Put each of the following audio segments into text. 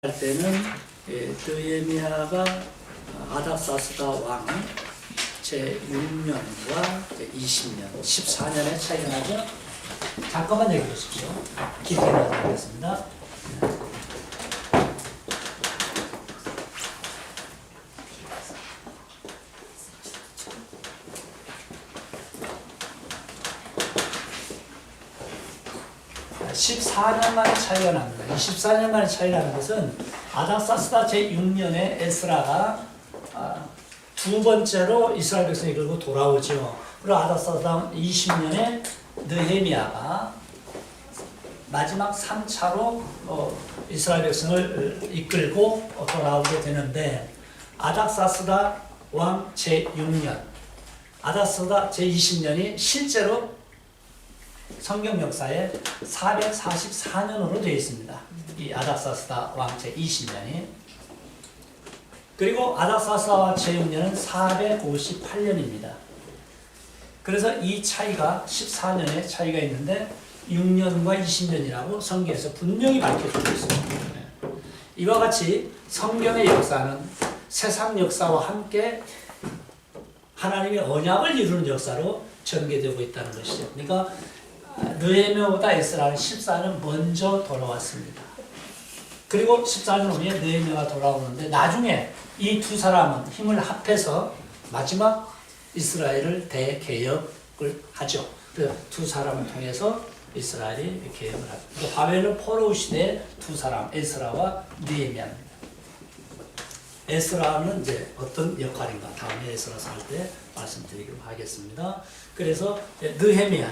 할 때는 느헤미야가 아닥사스다 왕 제6년과 제20년 14년의 차이가 나죠. 잠깐만 얘기해 주십시오. 길게 나가겠습니다. 14년 만에 차이가 납니다. 14년 만에 차이가 나는 것은 아닥사스다 제6년에 에스라가 두 번째로 이스라엘 백성을 이끌고 돌아오죠. 그리고 아닥사스다 20년에 느헤미야가 마지막 3차로 이스라엘 백성을 이끌고 돌아오게 되는데, 아닥사스다 왕 제6년, 아닥사스다 제20년이 실제로 성경 역사에 444년으로 되어 있습니다. 이 아닥사스다 왕 제20년이. 그리고 아닥사스다 왕 제6년은 458년입니다. 그래서 이 차이가 14년의 차이가 있는데 6년과 20년이라고 성경에서 분명히 밝혀주고 있습니다. 이와 같이 성경의 역사는 세상 역사와 함께 하나님의 언약을 이루는 역사로 전개되고 있다는 것이죠. 그러니까 느헤미야보다 에스라는 14년 먼저 돌아왔습니다. 그리고 14년 후에 느헤미야가 돌아오는데, 나중에 이 두 사람은 힘을 합해서 마지막 이스라엘을 대개혁을 하죠. 그 두 사람을 통해서 이스라엘이 개혁을 하죠. 바벨론 포로우 시대의 두 사람, 에스라와 느헤미야입니다. 에스라는 이제 어떤 역할인가 다음에 에스라서 할 때 말씀드리기로 하겠습니다. 그래서 느헤미야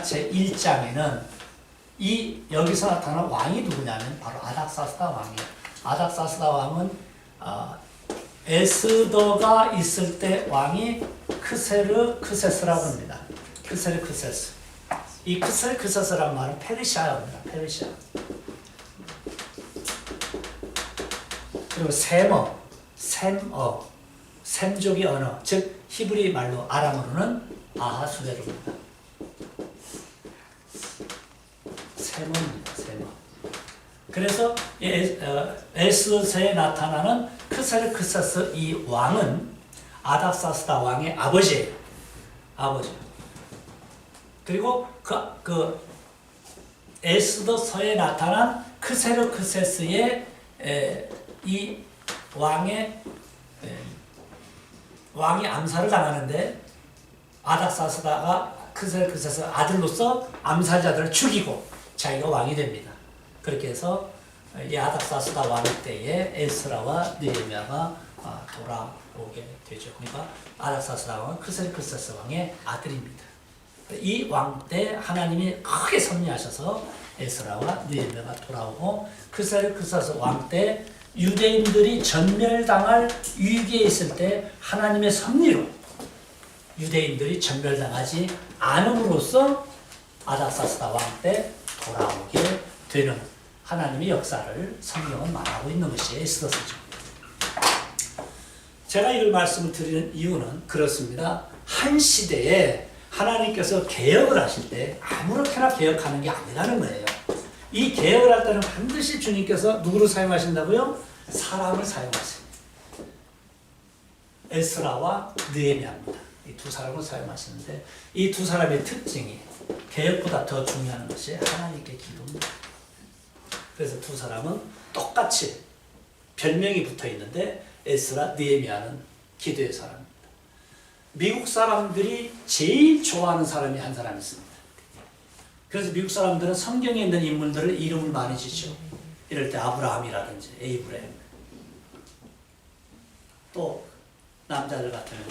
제1장에는 이 여기서 나타난 왕이 누구냐면 바로 아닥사스다 왕이에요. 아닥사스다 왕은 에스더가 있을 때 왕이 크세르크세스라고 합니다. 크세르크세스. 이 크세르크세스라는 말은 페르시아입니다. 페르시아. 그리고 셈족의 언어, 즉 히브리 말로 아람어로는 아하수에로입니다. 세몬입니다. 그래서 에스더에 나타나는 크세르크세스 이 왕은 아닥사스다 왕의 아버지예요. 그리고 그 에스더서에 나타난 크세르크세스의 이 왕이 암살을 당하는데, 아닥사스다가 크세르크세스 아들로서 암살자들을 죽이고 자기가 왕이 됩니다. 그렇게 해서 이 아닥사스다 왕 때에 에스라와 느헤미야가 돌아오게 되죠. 그러니까 아닥사스다 왕은 크세르크세스 왕의 아들입니다. 이 왕 때 하나님이 크게 섭리하셔서 에스라와 느헤미야가 돌아오고, 크세르크세스 왕 때 유대인들이 전멸당할 위기에 있을 때 하나님의 섭리로 유대인들이 전멸당하지 않음으로써 아닥사스다 왕 때 돌아오게 되는 하나님의 역사를 성경은 말하고 있는 것이 에스더서죠. 제가 이걸 말씀을 드리는 이유는 그렇습니다. 한 시대에 하나님께서 개혁을 하실 때 아무렇게나 개혁하는 게 아니라는 거예요. 이 개혁을 할 때는 반드시 주님께서 누구를 사용하신다고요? 사람을 사용하세요. 에스라와 느헤미야입니다. 이 두 사람을 사용하시는데, 이 두 사람의 특징이 개혁보다 더 중요한 것이 하나님께 기도입니다. 그래서 두 사람은 똑같이 별명이 붙어 있는데, 에스라, 느헤미야는 기도의 사람입니다. 미국 사람들이 제일 좋아하는 사람이 한 사람이 있습니다. 그래서 미국 사람들은 성경에 있는 인물들을 이름을 많이 지죠. 이럴 때 아브라함이라든지 에이브레임, 또 남자들 같으면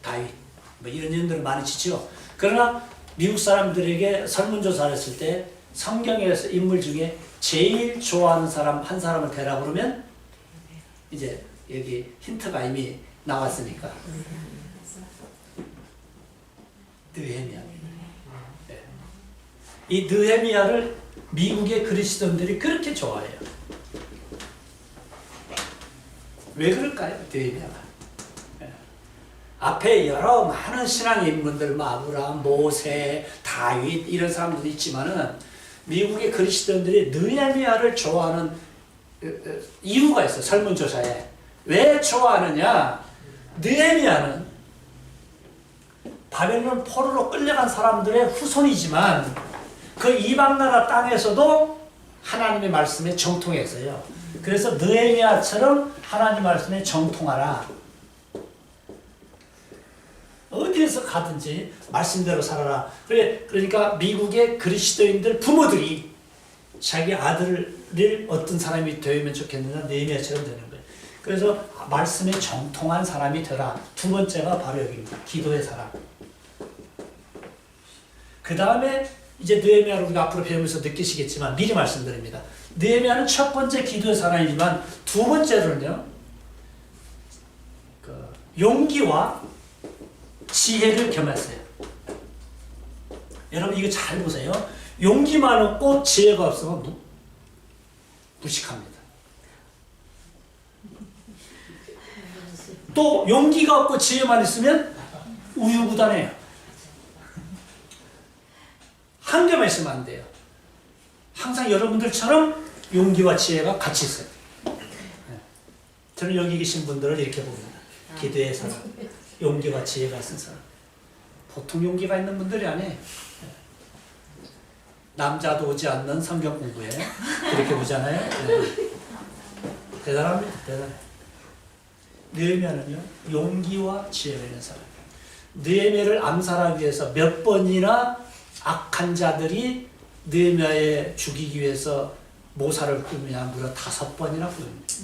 다윗 이런 이름들을 많이 지죠. 그러나 미국 사람들에게 설문조사를 했을 때 성경에서 인물 중에 제일 좋아하는 사람 한 사람을 대라 그러면 이제 여기 힌트가 이미 나왔으니까 느헤미야입니다. 네. 이 느헤미야를 미국의 그리스도인들이 그렇게 좋아해요. 왜 그럴까요? 느헤미야가 앞에 여러 많은 신앙의 인물들, 아브라함, 모세, 다윗 이런 사람들이 있지만은 미국의 그리스도인들이 느헤미야를 좋아하는 이유가 있어요. 설문조사에. 왜 좋아하느냐? 느헤미야는 바벨론 포로로 끌려간 사람들의 후손이지만 그 이방나라 땅에서도 하나님의 말씀에 정통했어요. 그래서 느헤미야처럼 하나님 말씀에 정통하라. 어디에서 가든지 말씀대로 살아라. 그러니까 미국의 그리스도인들 부모들이 자기 아들을 어떤 사람이 되면 좋겠느냐, 느헤미야처럼 되는 거예요. 그래서 말씀에 정통한 사람이 되라. 두 번째가 바로 여기입니다. 기도의 사람. 그 다음에 이제 느헤미야를 우리가 앞으로 배우면서 느끼시겠지만 미리 말씀드립니다. 느헤미야는 첫 번째 기도의 사람이지만 두 번째로는요, 용기와 지혜를 겸했어요. 여러분 이거 잘 보세요. 용기만 없고 지혜가 없으면 무식합니다. 또 용기가 없고 지혜만 있으면 우유부단해요. 한 개만 있으면 안 돼요. 항상 여러분들처럼 용기와 지혜가 같이 있어요. 저는 여기 계신 분들을 이렇게 봅니다. 기도의 사람, 용기와 지혜가 있는 사람. 보통 용기가 있는 분들이 아니에요. 남자도 오지 않는 성경 공부에 그렇게 보잖아요. 대단합니다. 대단해요. 느헤미야는요, 용기와 지혜가 있는 사람. 느헤미야를 암살하기 위해서 몇 번이나 악한 자들이 느헤미야에 죽이기 위해서 모사를 꾸미냐, 무려 5번이나 꾸밉니다.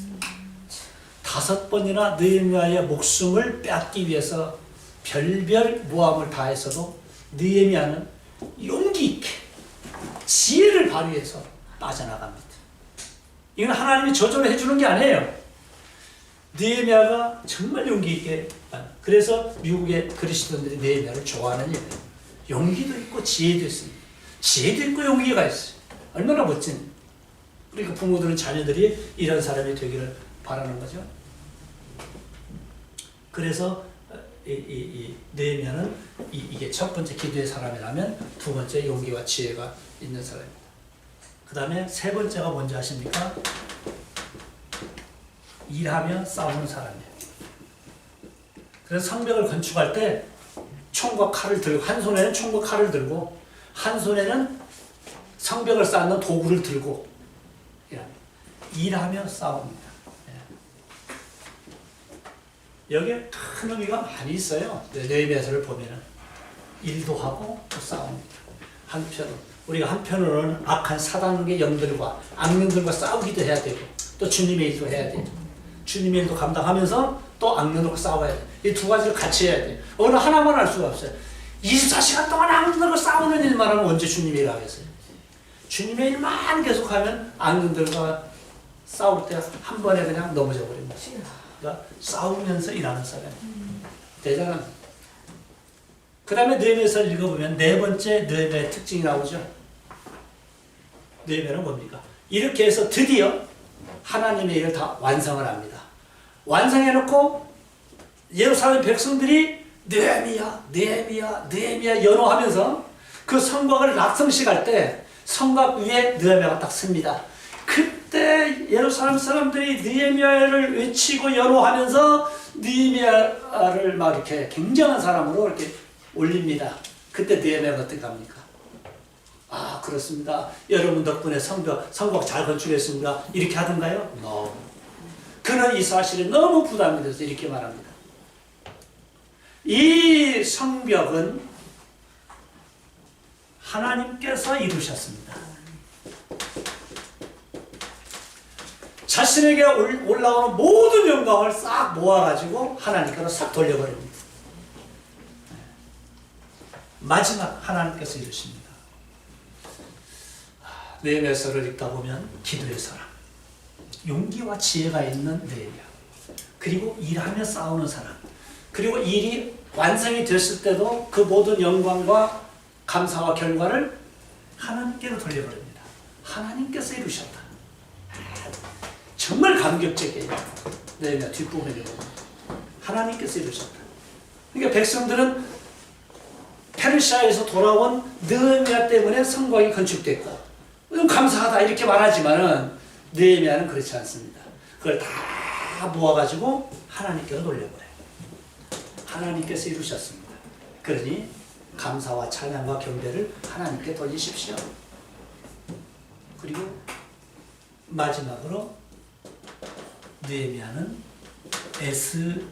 5번이나 느헤미야의 목숨을 뺏기 위해서 별별 모함을 다해서도 느헤미야는 용기 있게 지혜를 발휘해서 빠져나갑니다. 이건 하나님이 저절로 해주는 게 아니에요. 느헤미야가 정말 용기 있게, 그래서 미국의 그리스도인들이 느헤미야를 좋아하는 일이에요. 용기도 있고 지혜도 있습니다. 지혜도 있고 용기가 있어요. 얼마나 멋진. 그러니까 부모들은 자녀들이 이런 사람이 되기를 바라는 거죠. 그래서 느헤미야는 이게 첫 번째 기도의 사람이라면 두 번째 용기와 지혜가 있는 사람입니다. 그 다음에 세 번째가 뭔지 아십니까? 일하며 싸우는 사람이에요. 그래서 성벽을 건축할 때 총과 칼을 들고, 한 손에는 총과 칼을 들고 한 손에는 성벽을 쌓는 도구를 들고 일하며 싸웁니다. 여기에 큰 의미가 많이 있어요. 느헤미야서를 보면은 일도 하고 또 싸웁니다. 한편으로는 악한 사단의 영들과 악령들과 싸우기도 해야 되고 또 주님의 일도 해야 되죠. 주님의 일도 감당하면서 또 악령들과 싸워야 돼요. 이 두 가지를 같이 해야 돼요. 어느 하나만 할 수가 없어요. 24시간 동안 악령들과 싸우는 일만 하면 언제 주님의 일을 하겠어요? 주님의 일만 계속하면 악령들과 싸울 때 한 번에 그냥 넘어져 버립니다. 그러니까 싸우면서 일하는 사람. 대단합니다. 그 다음에 느헤미야서를 읽어보면 네 번째 느헤미야의 특징이 나오죠. 느헤미야는 뭡니까? 이렇게 해서 드디어 하나님의 일을 다 완성을 합니다. 완성해놓고 예루살렘 백성들이 느헤미야, 느헤미야, 느헤미야 연호하면서 그 성곽을 낙성식할 때 성곽 위에 느헤미야가 딱 섭니다. 그때 예루살렘 사람들이 느헤미야를 외치고 연호하면서 느헤미야를 막 이렇게 굉장한 사람으로 이렇게 올립니다. 그때 느헤미야가 어떻게 합니까? 아, 그렇습니다. 여러분 덕분에 성곽 잘 건축했습니다. 이렇게 하던가요? No. 그는 이 사실에 너무 부담이 돼서 이렇게 말합니다. 이 성벽은 하나님께서 이루셨습니다. 자신에게 올라오는 모든 영광을 싹 모아가지고 하나님께로 싹 돌려버립니다. 마지막 하나님께서 이루십니다. 느헤미야서를 읽다 보면 기도의 사람, 용기와 지혜가 있는 느헤미야, 그리고 일하며 싸우는 사람, 그리고 일이 완성이 됐을 때도 그 모든 영광과 감사와 결과를 하나님께로 돌려버립니다. 하나님께서 이루셨다. 정말 감격적이에요. 느헤미야 뒷부분에 보면 하나님께서 이루셨다. 그러니까 백성들은 페르시아에서 돌아온 느헤미야 때문에 성곽이 건축됐고 감사하다 이렇게 말하지만은 느헤미야는 그렇지 않습니다. 그걸 다 모아가지고 하나님께로 돌려보래요. 하나님께서 이루셨습니다. 그러니 감사와 찬양과 경배를 하나님께 돌리십시오. 그리고 마지막으로 느헤미야는 에스라와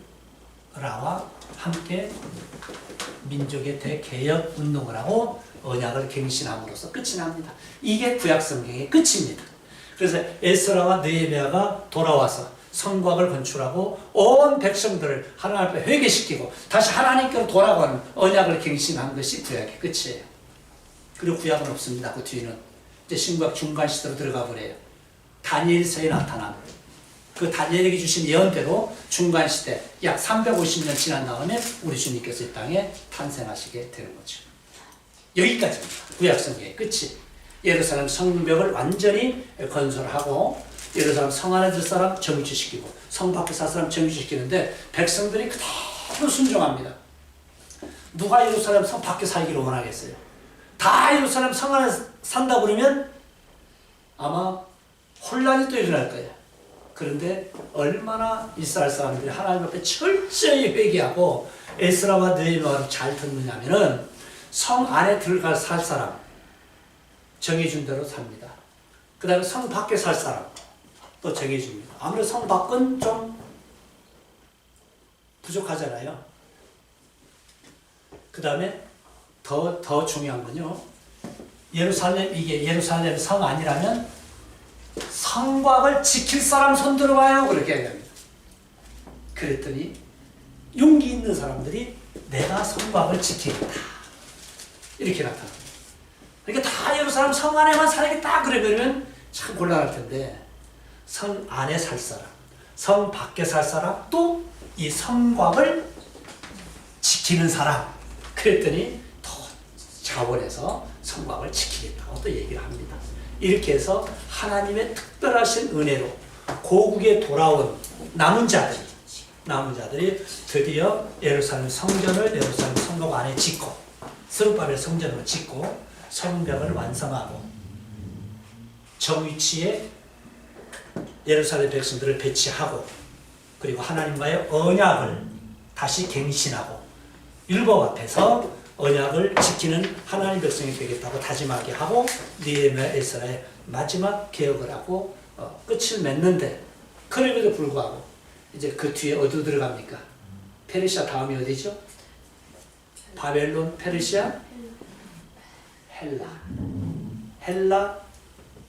함께 민족의 대개혁 운동을 하고 언약을 갱신함으로써 끝이 납니다. 이게 구약성경의 끝입니다. 그래서 에스라와 느헤미야가 돌아와서 성곽을 건축하고 온 백성들을 하나님 앞에 회개시키고 다시 하나님께로 돌아가는 언약을 갱신한 것이 구약의 끝이에요. 그리고 구약은 없습니다. 그 뒤는 이제 신구약 중간 시대로 들어가 버려요. 다니엘서에 나타난 그 다니엘에게 주신 예언대로 중간 시대 약 350년 지난 다음에 우리 주님께서 이 땅에 탄생하시게 되는 거죠. 여기까지입니다. 구약성경의 끝이. 예루살렘 성벽을 완전히 건설하고 예루살렘 성 안에 들 사람 정죄시키고 성 밖에 살 사람 정죄시키는데 백성들이 그대로 순종합니다. 누가 예루살렘 성 밖에 살기를 원하겠어요? 다 예루살렘 성 안에 산다 그러면 아마 혼란이 또 일어날 거예요. 그런데 얼마나 이스라엘 사람들이 하나님 앞에 철저히 회개하고 에스라와 느헤미야를 잘 듣느냐면은 성 안에 들어갈 살 사람 정해준 대로 삽니다. 그 다음에 성 밖에 살 사람 또 정해줍니다. 아무래도 성 밖은 좀 부족하잖아요. 그 다음에 더 중요한 건요. 이게 예루살렘 성 아니라면 성곽을 지킬 사람 손 들어봐요. 그렇게 얘기합니다. 그랬더니 용기 있는 사람들이 내가 성곽을 지키겠다. 이렇게 나타납니다. 그러니까 다 예루살렘 성 안에만 살겠다. 그러면 참 곤란할 텐데 성 안에 살 사람, 성 밖에 살 사람, 또 이 성곽을 지키는 사람. 그랬더니 더 자원해서 성곽을 지키겠다고 또 얘기를 합니다. 이렇게 해서 하나님의 특별하신 은혜로 고국에 돌아온 남은 자들이 드디어 예루살렘 성전을 예루살렘 성곽 안에 짓고 스룹바벨 성전으로 짓고 성벽을 완성하고 정위치에 예루살렘 백성들을 배치하고 그리고 하나님과의 언약을 다시 갱신하고 율법 앞에서 언약을 지키는 하나님 백성이 되겠다고 다짐하게 하고 느헤미야 에스라의 마지막 개혁을 하고 끝을 맺는데 그럼에도 불구하고 이제 그 뒤에 어디로 들어갑니까? 페르시아 다음이 어디죠? 바벨론, 페르시아, 헬라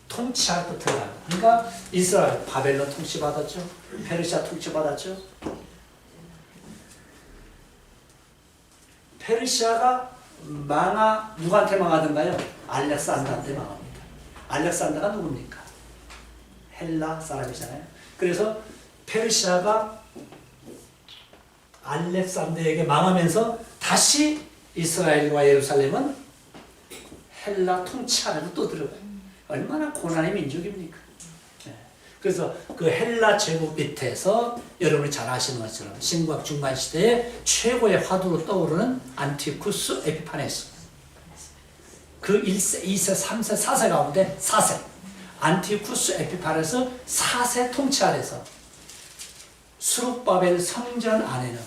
통치하고 들어갑니다. 그러니까 이스라엘 바벨론 통치받았죠. 페르시아 통치받았죠. 페르시아가 누구한테 망하던가요? 알렉산더한테 망합니다. 알렉산더가 누굽니까? 헬라 사람이잖아요. 그래서 페르시아가 알렉산더에게 망하면서 다시 이스라엘과 예루살렘은 헬라 통치 아래로 또 들어가요. 얼마나 고난의 민족입니까? 그래서 그 헬라 제국 밑에서 여러분이 잘 아시는 것처럼 신구약 중간 시대에 최고의 화두로 떠오르는 안티쿠스 에피파네스. 그 1세, 2세, 3세, 4세 가운데 4세. 안티쿠스 에피파네스 4세 통치 아래서 수룹바벨 성전 안에는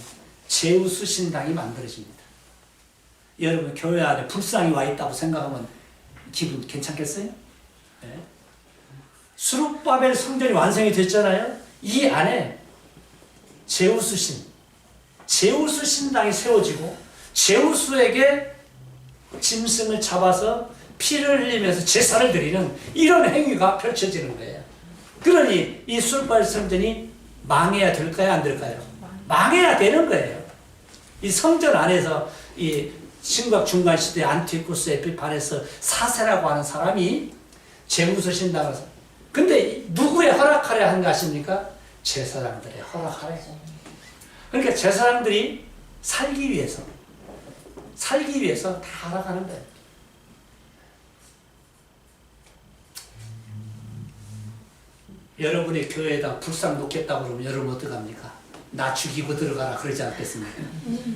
제우스 신당이 만들어집니다. 여러분 교회 안에 불상이 와 있다고 생각하면 기분 괜찮겠어요? 네. 수룹바벨 성전이 완성이 됐잖아요. 이 안에 제우스 신당이 세워지고 제우스에게 짐승을 잡아서 피를 흘리면서 제사를 드리는 이런 행위가 펼쳐지는 거예요. 그러니 이 수룹바벨 성전이 망해야 될까요? 안 될까요? 망해야 되는 거예요. 이 성전 안에서 이 신구약 중간 시대 안티쿠스 에피파네스 4세라고 하는 사람이 제우스 신당을 근데 누구의 허락하려 한 것입니까? 제사장들의 허락하려. 그러니까 제사장들이 살기 위해서 다 허락하는 거예요. 여러분이 교회에다 불상 놓겠다고 그러면 여러분 어떡합니까? 나 죽이고 들어가라 그러지 않겠습니까?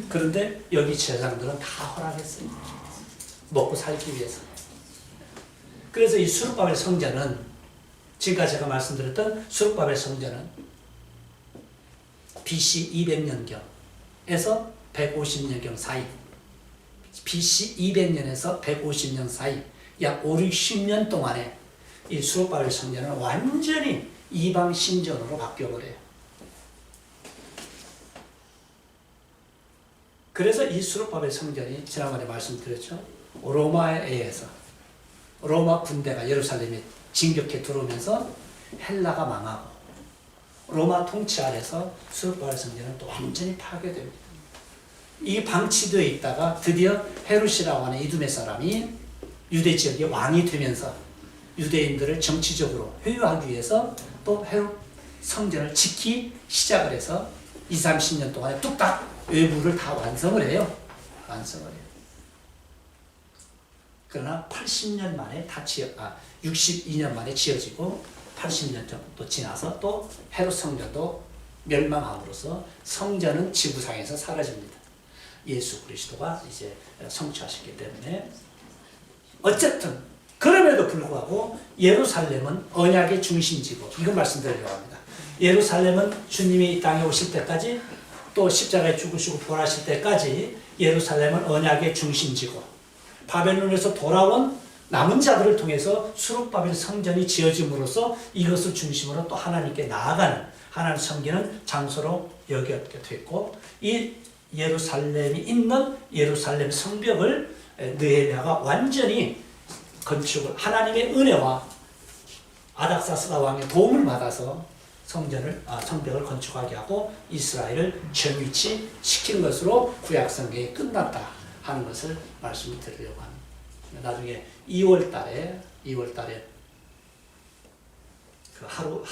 그런데 여기 제사장들은 다 허락했어요. 먹고 살기 위해서. 그래서 이 수룹바벨 성전은 지금까지 제가 말씀드렸던 수룹바벨 성전은 BC 200년경에서 150년경 사이, BC 200년에서 150년 사이 약 5, 60년 동안에 이 수룹바벨 성전은 완전히 이방 신전으로 바뀌어버려요. 그래서 이 수룹바벨 성전이 지난번에 말씀드렸죠. 로마에 의해서 로마 군대가 예루살렘에 진격해 들어오면서 헬라가 망하고 로마 통치 아래서 수룹바벨 성전은 또 완전히 파괴됩니다. 이 방치되어 있다가 드디어 헤롯이라고 하는 이두메 사람이 유대 지역의 왕이 되면서 유대인들을 정치적으로 회유하기 위해서 또 헤롯 성전을 짓기 시작을 해서 20, 30년 동안에 뚝딱 외부를 다 완성을 해요. 완성을 해요. 그러나 80년 만에 62년 만에 지어지고 80년 정도 지나서 또 헤롯 성전도 멸망함으로써 성전은 지구상에서 사라집니다. 예수 그리스도가 이제 성취하셨기 때문에 어쨌든 그럼에도 불구하고 예루살렘은 언약의 중심지고 이걸 말씀드리려고 합니다. 예루살렘은 주님이 이 땅에 오실 때까지 또 십자가에 죽으시고 부활하실 때까지 예루살렘은 언약의 중심지고 바벨론에서 돌아온 남은 자들을 통해서 수룹바벨 성전이 지어짐으로써 이것을 중심으로 또 하나님께 나아가는 하나님 섬기는 장소로 여겨게 됐고 이 예루살렘이 있는 예루살렘 성벽을 느헤미야가 완전히 건축을 하나님의 은혜와 아닥사스다 왕의 도움을 받아서 성벽을 건축하게 하고 이스라엘을 정위치 시킨 것으로 구약 성경이 끝났다 하는 것을 말씀을 드리려고 합니다. 나중에 2월 달에 그 하루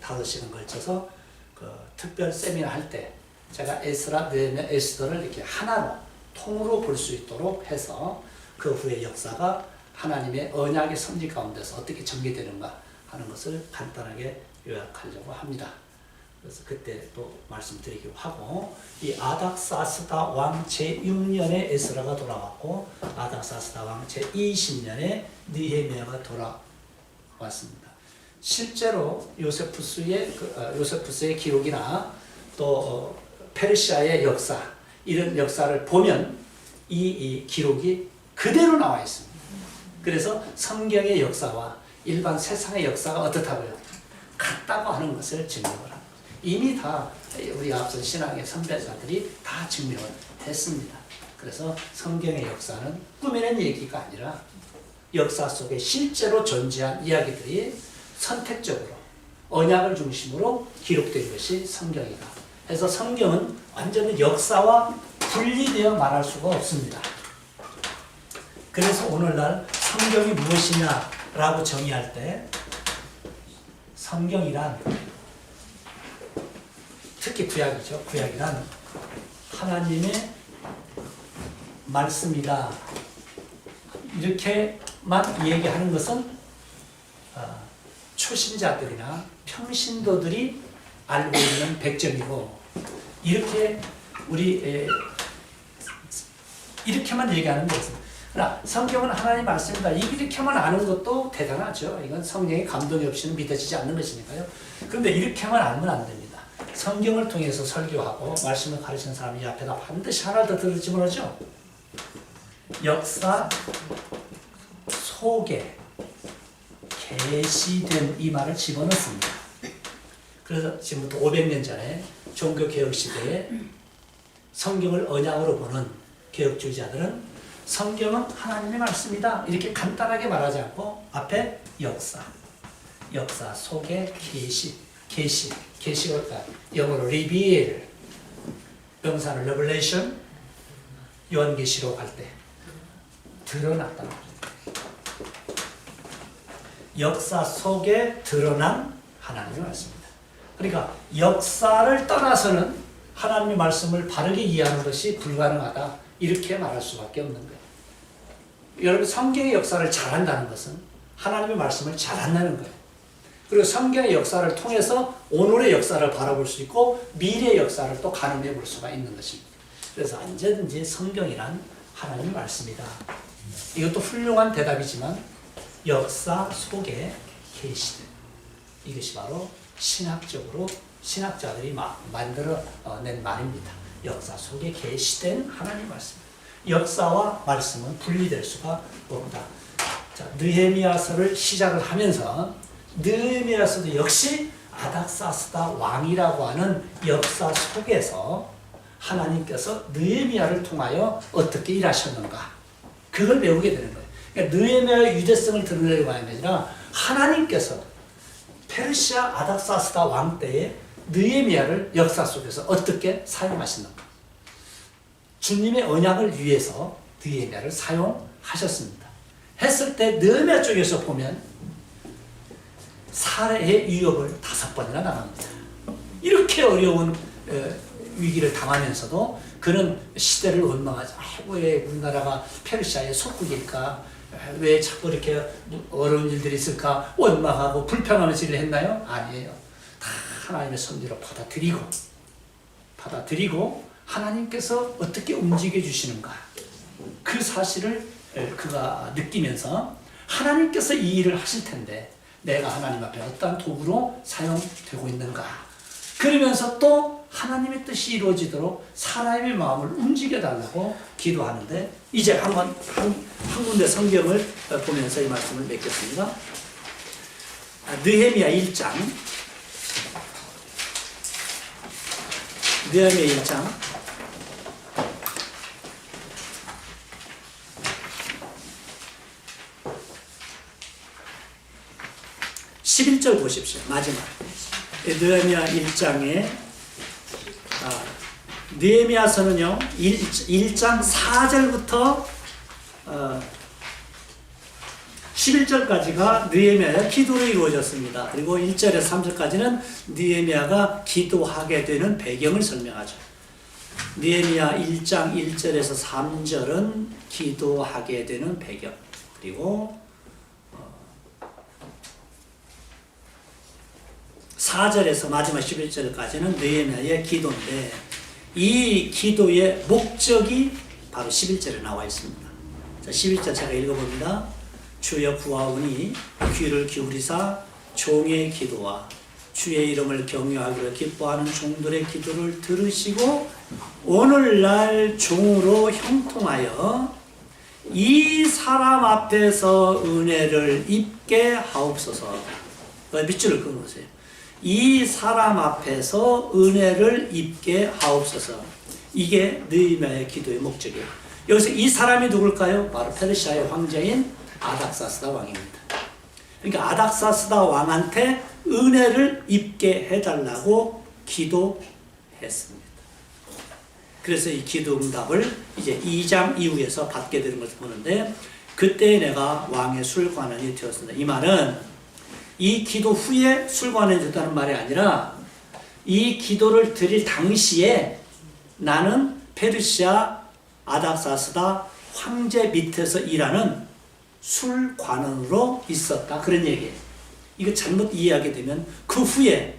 5시간 걸쳐서 그 특별 세미나 할 때 제가 에스라, 느헤미야, 에스더를 이렇게 하나로 통으로 볼 수 있도록 해서 그 후의 역사가 하나님의 언약의 섭리 가운데서 어떻게 전개되는가 하는 것을 간단하게 요약하려고 합니다. 그래서 그때 또 말씀드리기로 하고 이 아닥사스다 왕 제6년에 에스라가 돌아왔고 아닥사스다 왕 제20년에 느헤미야가 돌아왔습니다. 실제로 요세푸스의 기록이나 또 페르시아의 역사 이런 역사를 보면 이 기록이 그대로 나와 있습니다. 그래서 성경의 역사와 일반 세상의 역사가 어떻다고요? 같다고 하는 것을 증명을 합니다. 이미 다 우리 앞선 신앙의 선배자들이 다 증명을 했습니다. 그래서 성경의 역사는 꾸며낸 얘기가 아니라 역사 속에 실제로 존재한 이야기들이 선택적으로 언약을 중심으로 기록된 것이 성경이다. 그래서 성경은 완전히 역사와 분리되어 말할 수가 없습니다. 그래서 오늘날 성경이 무엇이냐라고 정의할 때 성경이란 특히 구약이죠. 구약이란 하나님의 말씀이다. 이렇게만 얘기하는 것은 초신자들이나 평신도들이 알고 있는 백점이고 이렇게 이렇게만 얘기하는 것은 그러나 성경은 하나님 말씀이다. 이렇게만 아는 것도 대단하죠. 이건 성령의 감동이 없이는 믿어지지 않는 것이니까요. 그런데 이렇게만 알면 안 됩니다. 성경을 통해서 설교하고 말씀을 가르치는 사람이 앞에다 반드시 하나 더 들을지 모르죠. 역사 속에 계시된 이 말을 집어넣습니다. 그래서 지금부터 500년 전에 종교개혁 시대에 성경을 언약으로 보는 개혁주의자들은 성경은 하나님의 말씀이다 이렇게 간단하게 말하지 않고 앞에 역사 속에 계시가 영어로 reveal, 명사는 revelation, 요한계시록 할 때 드러났다. 역사 속에 드러난 하나님의 말씀입니다. 그러니까 역사를 떠나서는 하나님의 말씀을 바르게 이해하는 것이 불가능하다 이렇게 말할 수밖에 없는 거예요. 여러분 성경의 역사를 잘 안다는 것은 하나님의 말씀을 잘 안다는 거예요. 그리고 성경의 역사를 통해서 오늘의 역사를 바라볼 수 있고 미래의 역사를 또 가늠해 볼 수가 있는 것입니다. 그래서 언제든지 성경이란 하나님의 말씀이다. 이것도 훌륭한 대답이지만 역사 속에 계시된, 이것이 바로 신학자들이 만들어낸 말입니다. 역사 속에 계시된 하나님 말씀. 역사와 말씀은 분리될 수가 없다. 자, 느헤미야서를 시작을 하면서 느헤미야서도 역시 아닥사스다 왕이라고 하는 역사 속에서 하나님께서 느헤미야를 통하여 어떻게 일하셨는가, 그걸 배우게 되는 거예요. 그러니까 느헤미야의 유대성을 드러내려고 하는 게 아니라 하나님께서 페르시아 아닥사스다 왕 때에 느헤미야를 역사 속에서 어떻게 사용하시는가, 주님의 언약을 위해서 느헤미야를 사용하셨습니다. 했을 때 느헤미야 쪽에서 보면 살해의 위협을 5번이나 당합니다. 이렇게 어려운 위기를 당하면서도 그는 시대를 원망하지. 왜 우리나라가 페르시아의 속국일까? 왜 자꾸 이렇게 어려운 일들이 있을까? 원망하고 불평하면서 일을 했나요? 아니에요. 다 하나님의 섭리로 받아들이고 하나님께서 어떻게 움직여 주시는가, 그 사실을 그가 느끼면서 하나님께서 이 일을 하실 텐데 내가 하나님 앞에 어떠한 도구로 사용되고 있는가, 그러면서 또 하나님의 뜻이 이루어지도록 사람의 마음을 움직여달라고 기도하는데, 이제 한번 한 군데 성경을 보면서 이 말씀을 맺겠습니다. 느헤미야 1장 11절 보십시오. 마지막 느헤미야 1장에 느헤미야서는요 1장 4절부터 11절까지가 느헤미야의 기도로 이루어졌습니다. 그리고 1절에서 3절까지는 느헤미야가 기도하게 되는 배경을 설명하죠. 느헤미야 1장 1절에서 3절은 기도하게 되는 배경, 그리고 4절에서 마지막 11절까지는 느헤미야의 기도인데, 이 기도의 목적이 바로 11절에 나와 있습니다. 자, 11절 제가 읽어봅니다. 주여 구하오니 귀를 기울이사 종의 기도와 주의 이름을 경외하기로 기뻐하는 종들의 기도를 들으시고 오늘날 종으로 형통하여 이 사람 앞에서 은혜를 입게 하옵소서. 밑줄을 그어보세요. 이 사람 앞에서 은혜를 입게 하옵소서. 이게 느헤미야의 기도의 목적이에요. 여기서 이 사람이 누굴까요? 바로 페르시아의 황제인 아닥사스다 왕입니다. 그러니까 아닥사스다 왕한테 은혜를 입게 해달라고 기도했습니다. 그래서 이 기도 응답을 이제 2장 이후에서 받게 되는 것을 보는데, 그때 내가 왕의 술관원이 되었습니다. 이 말은 이 기도 후에 술관원이 됐다는 말이 아니라 이 기도를 드릴 당시에 나는 페르시아 아닥사스다 황제 밑에서 일하는 술관원으로 있었다, 그런 얘기예요. 이거 잘못 이해하게 되면 그 후에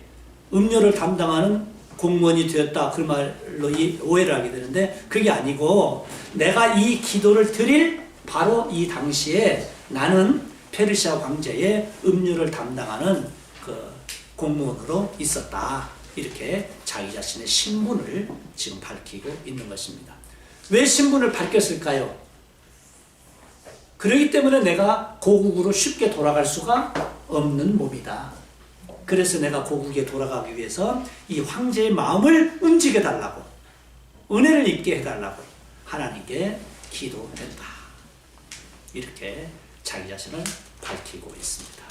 음료를 담당하는 공무원이 되었다, 그 말로 오해를 하게 되는데, 그게 아니고 내가 이 기도를 드릴 바로 이 당시에 나는 페르시아 황제의 음료를 담당하는 그 공무원으로 있었다, 이렇게 자기 자신의 신분을 지금 밝히고 있는 것입니다. 왜 신분을 밝혔을까요? 그렇기 때문에 내가 고국으로 쉽게 돌아갈 수가 없는 몸이다. 그래서 내가 고국에 돌아가기 위해서 이 황제의 마음을 움직여 달라고, 은혜를 입게 해달라고 하나님께 기도했다, 이렇게 자기 자신을 밝히고 있습니다.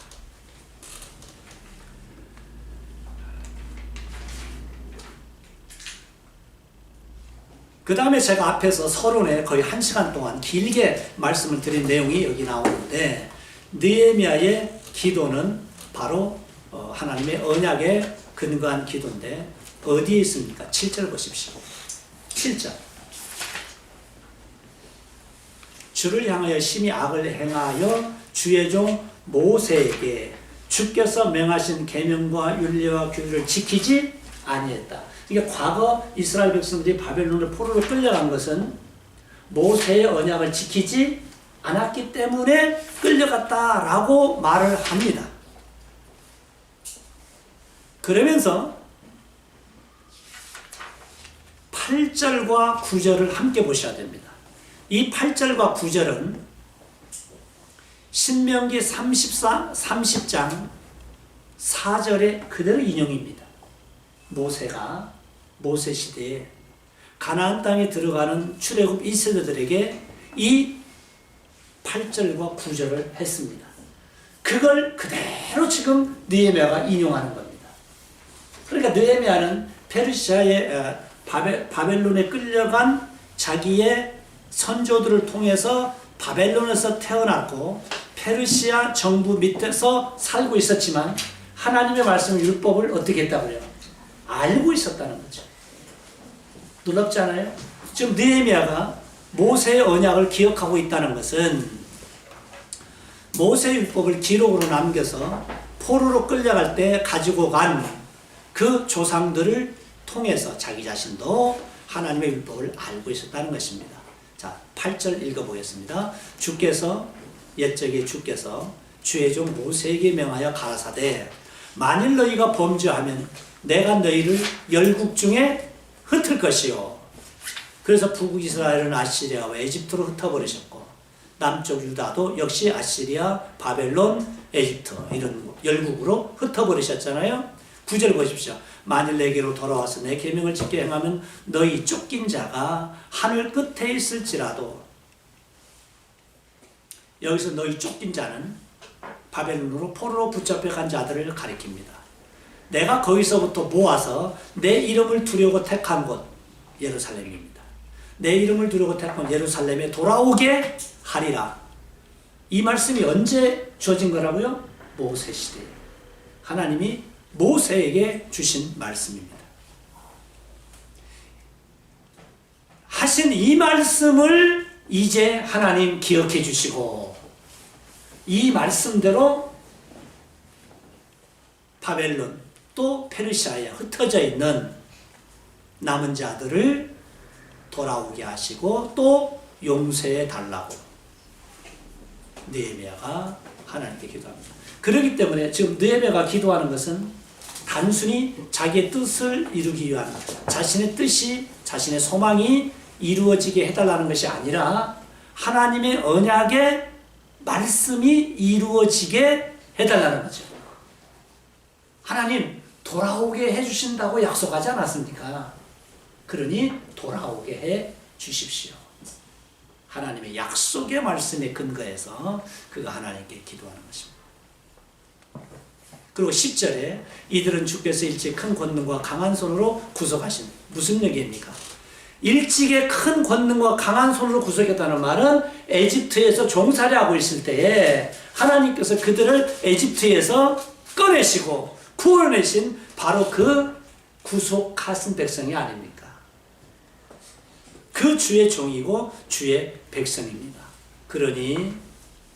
그 다음에 제가 앞에서 서론에 거의 1시간 동안 길게 말씀을 드린 내용이 여기 나오는데, 느헤미야의 기도는 바로 하나님의 언약에 근거한 기도인데 어디에 있습니까? 7절 보십시오. 7절. 주를 향하여 심히 악을 행하여 주의 종 모세에게 주께서 명하신 계명과 율례와 규례를 지키지 아니했다. 그러니까 과거 이스라엘 백성들이 바벨론으로 포로로 끌려간 것은 모세의 언약을 지키지 않았기 때문에 끌려갔다라고 말을 합니다. 그러면서 8절과 9절을 함께 보셔야 됩니다. 이 8절과 9절은 신명기 30장 4절의 그대로 인용입니다. 모세 시대에 가나안 땅에 들어가는 출애굽 1세대들에게 이 8절과 9절을 했습니다. 그걸 그대로 지금 느헤미야가 인용하는 겁니다. 그러니까 느헤미야는 페르시아의 바벨론에 끌려간 자기의 선조들을 통해서 바벨론에서 태어났고 페르시아 정부 밑에서 살고 있었지만 하나님의 말씀 율법을 어떻게 했다고요? 알고 있었다는 거죠. 놀랍지 않아요? 지금 느헤미야가 모세의 언약을 기억하고 있다는 것은 모세의 율법을 기록으로 남겨서 포로로 끌려갈 때 가지고 간 그 조상들을 통해서 자기 자신도 하나님의 율법을 알고 있었다는 것입니다. 자, 8절 읽어보겠습니다. 옛적에 주께서 주의 종 모세에게 명하여 가라사대 만일 너희가 범죄하면 내가 너희를 열국 중에 흩을 것이요. 그래서 북국 이스라엘은 아시리아와 에집트로 흩어버리셨고 남쪽 유다도 역시 아시리아, 바벨론, 에집트 이런 열국으로 흩어버리셨잖아요. 9절 보십시오. 만일 내게로 돌아와서 내 계명을 지켜 행하면 너희 쫓긴 자가 하늘 끝에 있을지라도, 여기서 너희 쫓긴 자는 바벨론으로 포로로 붙잡혀 간 자들을 가리킵니다. 내가 거기서부터 모아서 내 이름을 두려고 택한 곳 예루살렘입니다. 내 이름을 두려고 택한 예루살렘에 돌아오게 하리라. 이 말씀이 언제 주어진 거라고요? 모세 시대에 하나님이 모세에게 주신 말씀입니다. 하신 이 말씀을 이제 하나님 기억해 주시고 이 말씀대로 바벨론 또 페르시아에 흩어져 있는 남은 자들을 돌아오게 하시고 또 용서해 달라고 느헤미야가 하나님께 기도합니다. 그렇기 때문에 지금 느헤미야가 기도하는 것은 단순히 자기의 뜻을 이루기 위한, 자신의 뜻이, 자신의 소망이 이루어지게 해달라는 것이 아니라 하나님의 언약의 말씀이 이루어지게 해달라는 거죠. 하나님 돌아오게 해주신다고 약속하지 않았습니까? 그러니 돌아오게 해 주십시오. 하나님의 약속의 말씀에 근거해서 그가 하나님께 기도하는 것입니다. 그리고 10절에 이들은 주께서 일찍 큰 권능과 강한 손으로 구속하신, 무슨 얘기입니까? 일찍의 큰 권능과 강한 손으로 구속했다는 말은 에집트에서 종살이하고 있을 때에 하나님께서 그들을 에집트에서 꺼내시고 구원내신 바로 그 구속하신 백성이 아닙니까? 그 주의 종이고 주의 백성입니다. 그러니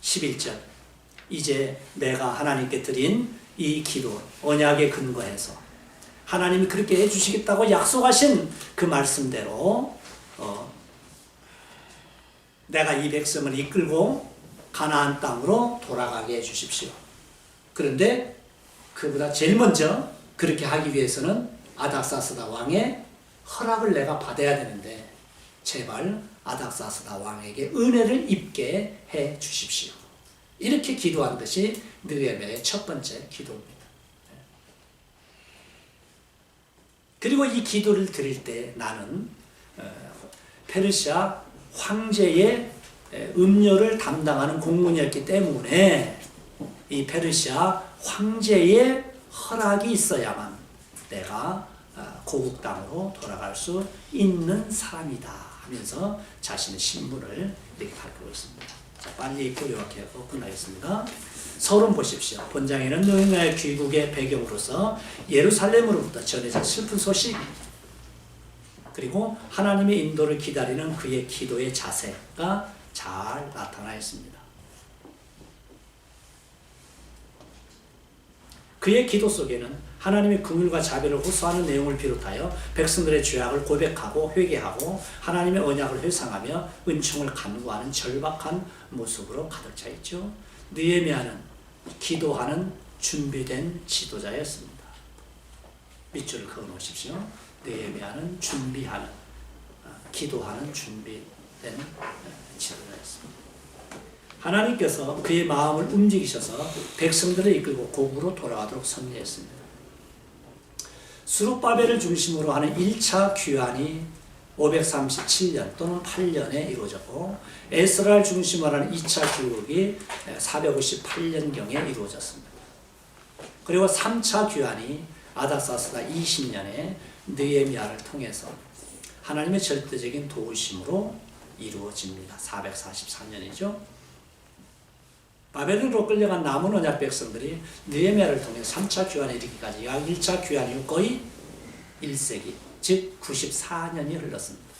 11절 이제 내가 하나님께 드린 이 기도, 언약에 근거해서 하나님이 그렇게 해주시겠다고 약속하신 그 말씀대로 내가 이 백성을 이끌고 가나안 땅으로 돌아가게 해주십시오. 그런데 그보다 제일 먼저 그렇게 하기 위해서는 아닥사스다 왕의 허락을 내가 받아야 되는데 제발 아닥사스다 왕에게 은혜를 입게 해 주십시오. 이렇게 기도한 것이 느헤미야의 첫 번째 기도입니다. 그리고 이 기도를 드릴 때 나는 페르시아 황제의 음료를 담당하는 공문이었기 때문에 이 페르시아 황제의 허락이 있어야만 내가 고국 땅으로 돌아갈 수 있는 사람이다 하면서 자신의 신분을 이렇게 밝히고 있습니다. 자, 빨리 읽고 요약하고 끝나겠습니다. 서론 보십시오. 본장에는 느헤미야의 귀국의 배경으로서 예루살렘으로부터 전해진 슬픈 소식, 그리고 하나님의 인도를 기다리는 그의 기도의 자세가 잘 나타나 있습니다. 그의 기도 속에는 하나님의 긍휼과 자비를 호소하는 내용을 비롯하여 백성들의 죄악을 고백하고 회개하고 하나님의 언약을 회상하며 은총을 간구하는 절박한 모습으로 가득 차 있죠. 느헤미야는 기도하는 준비된 지도자였습니다. 밑줄을 그어 놓으십시오. 느헤미야는 준비하는, 기도하는 준비된 지도자였습니다. 하나님께서 그의 마음을 움직이셔서 백성들을 이끌고 고국으로 돌아가도록 섭리했습니다. 수룹바벨을 중심으로 하는 1차 귀환이 537년 또는 8년에 이루어졌고 에스라를 중심으로 하는 2차 귀국이 458년경에 이루어졌습니다. 그리고 3차 귀환이 아닥사스다 20년에 느헤미야를 통해서 하나님의 절대적인 도우심으로 이루어집니다. 444년이죠. 바벨론으로 끌려간 남은 언약 백성들이 느헤미야를 통해 3차 귀환에 이르기까지 약 1차 귀환이 거의 1세기, 즉 94년이 흘렀습니다.